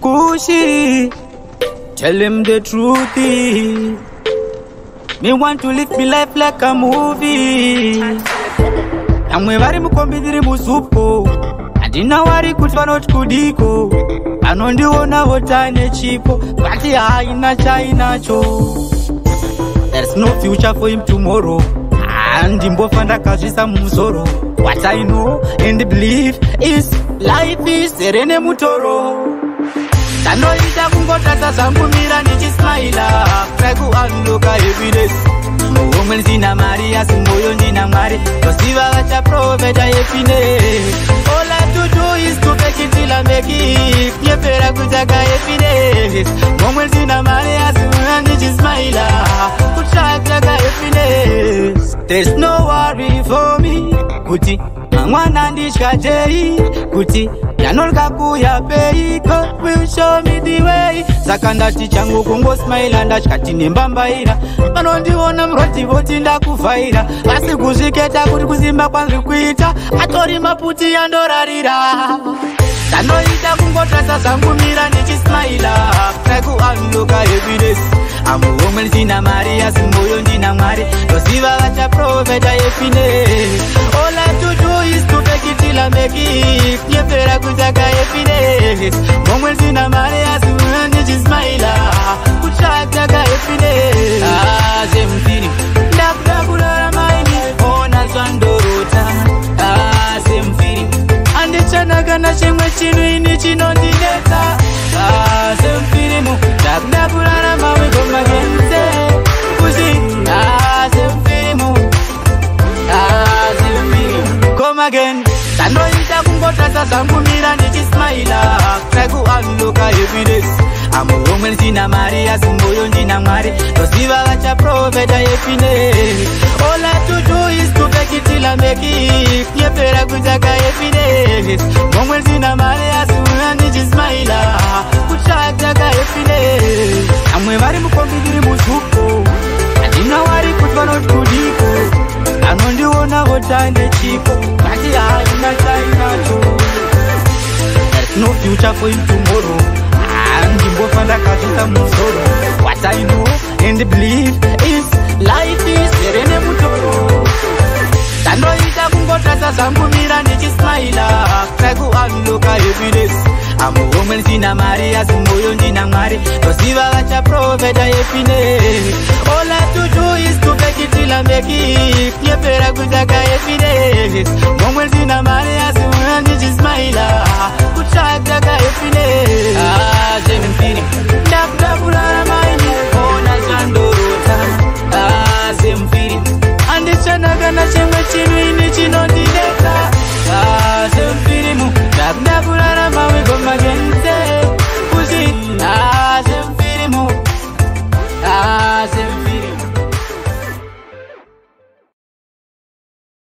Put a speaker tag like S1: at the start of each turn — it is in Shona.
S1: Kushi, tell him the truth. Me want to live my life like a movie. Amwe vari mukombidiri musupo andina wari kuti vanoti kudiko anondiona votane chipo vati haina chainacho. There's no future for him tomorrow. Andimbofa ndakazvisa mumusoro. What I know and believe is life is serene mutoro. Tanoita kungotasa zangumira nichismaila try to unlock evidence. Muhomwe ndina mari asi moyo ndina mwari tosiva vachaproveta happiness. All I have to do is to make it till I make it. Nyepera kutsvaka happiness. Muhomwe ndina mari asi moyo ndichismaila kutsvaka happiness. There's no worry for me kuti mangwana ndichatei kuti yanolka kuya pei. God will show me the way. Saka ndati changu kungosmaila ndachikati nembambaira vanondiona muroti voti ndakuvhaira asi kuzviketa kuti kuzimba kwanzvi kuita atori maputi yandorarira. Tanoita kungotrasa zangumira ndichismaila try to unlock evidence. Amuhomwe ndina mari asi moyo ndina mwari tosiva vachaproveta happiness. All I have to do is to make it till I make it. Nyepera kutsvaka happiness. Muhomwe ndina mari asi moyo ndichismaila kutsvaka happiness. Semfiri ndakuda kurarama ini ona zvandorota. Semfiri andichanaka nachimwe chinhu ini chinondinetsa. Semfirimu ndakuda kurarama wegomagenze kuzi. Semfirimu come again. Tanoita kungotrasa zangumira ndichismaila try to unlock evidence. Amuhomwe ndina mari asi moyo ndina mwari tosiva vachaproveta happiness. All I have to do is to make it till I make it. Nyepera kutsvaka happiness. Muhomwe ndina mari asi moyo ndichismaila kutsvaka happiness. Amwe vari mukombidiri musupo andina wari kuti vanoti kudiko anondiona votane chipo vati haina chainacho. There's no future for him tomorrow. Andimbofa ndakazvisa mumusoro. What I know and believe is life is serene mutoro. Tanoita kungotrasa zangumira ndichismaila try to unlock evidence. Amuhomwe ndina mari asi moyo ndina mwari tosiva vachaproveta happiness. All I have to do is to make it till I make it. Nyepera kutsvaka happiness. Muhomwe ndina mari asi moyo ndichismaila